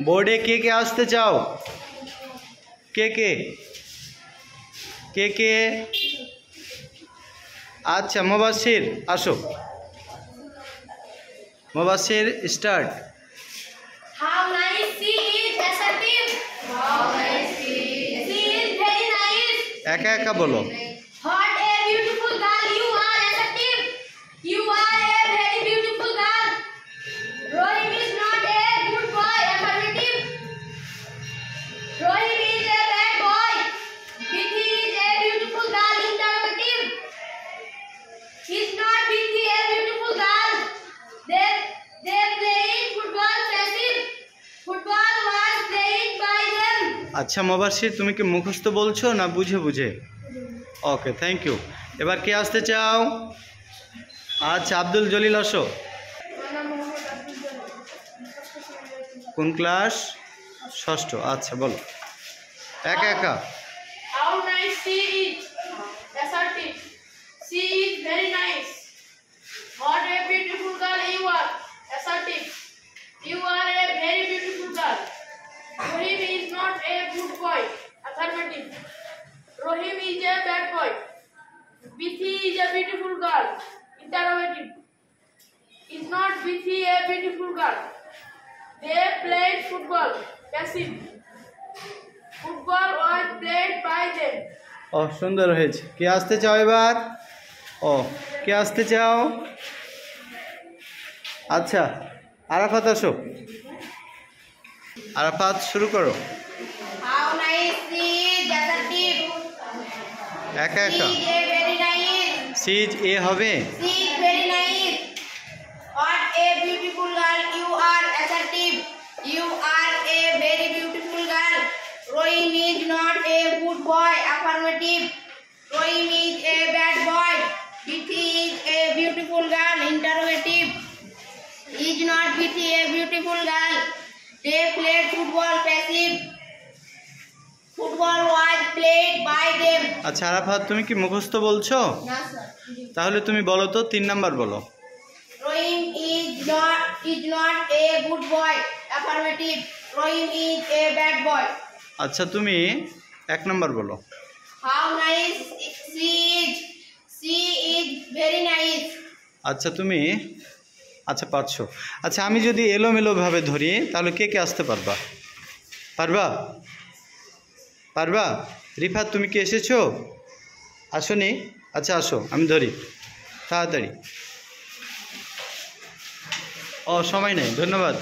বোর্ডে কে কে আসতে চাও? কে কে কে কে? আচ্ছা মুবাশির আসো। Mubashir start. How nice she is, assertive. How nice she is. She is very nice. একা একা বলো। What a beautiful girl you are, assertive. You are a very beautiful girl. Rohim is not a good boy, affirmative. Rohim is a bad boy. Bithi is a beautiful girl, interrogative. Is not Bithi a beautiful girl? They playing football, passive. Football was played by them. আচ্ছা মুবাশির তুমি কি মুখস্থ বলছো না বুঝে বুঝে? Okay thank you. এবার কে আসতে চাও? আচ্ছা আব্দুল জলিল আসো। কোন ক্লাস? ষষ্ঠ। আচ্ছা বলো একা একা। How nice she is, assertive. She is very nice. What a beautiful girl you are, assertive. You are a very beautiful girl. Rohim is not a good boy, affirmative. Rohim is a bad boy. Bithi is a beautiful girl, interrogative. Is not Bithi a beautiful girl? They played football, passive. Football was played by them. ও সুন্দর হয়েছে। কে আসতে চাও এবার? ও কে আসতে চাও? আচ্ছা আরাফাত আসো। আরাফাত শুরু করো। How nice she is, assertive. একা She একা। is a very nice. সিজ এ হবে। She is very nice. What a beautiful girl you are, assertive. You are a very beautiful girl. Rohim is not a good boy, affirmative. Rohim is a bad boy. Bithi is a beautiful girl, interrogative. Is not Bithi a beautiful girl? They played football, passive. Football was played by them. আচ্ছা আরাফাত তুমি কি মুখস্থ বলছো? না sir. তাহলে তুমি বলো তো 3 নাম্বার বলো। Rohim is not a good boy, affirmative. Rohim is a bad boy. আচ্ছা তুমি 1 নাম্বার বলো। How nice she is. She is very nice. আচ্ছা তুমি আচ্ছা পারছো। আচ্ছা আমি যদি এলোমেলোভাবে ধরি তাহলে কে কে আসতে পারবা? পারবা? পারবা? রিফাত তুমি কি এসেছো? আসোনি? আচ্ছা আসো আমি ধরি তাড়াতাড়ি। ও সময় নেই, ধন্যবাদ।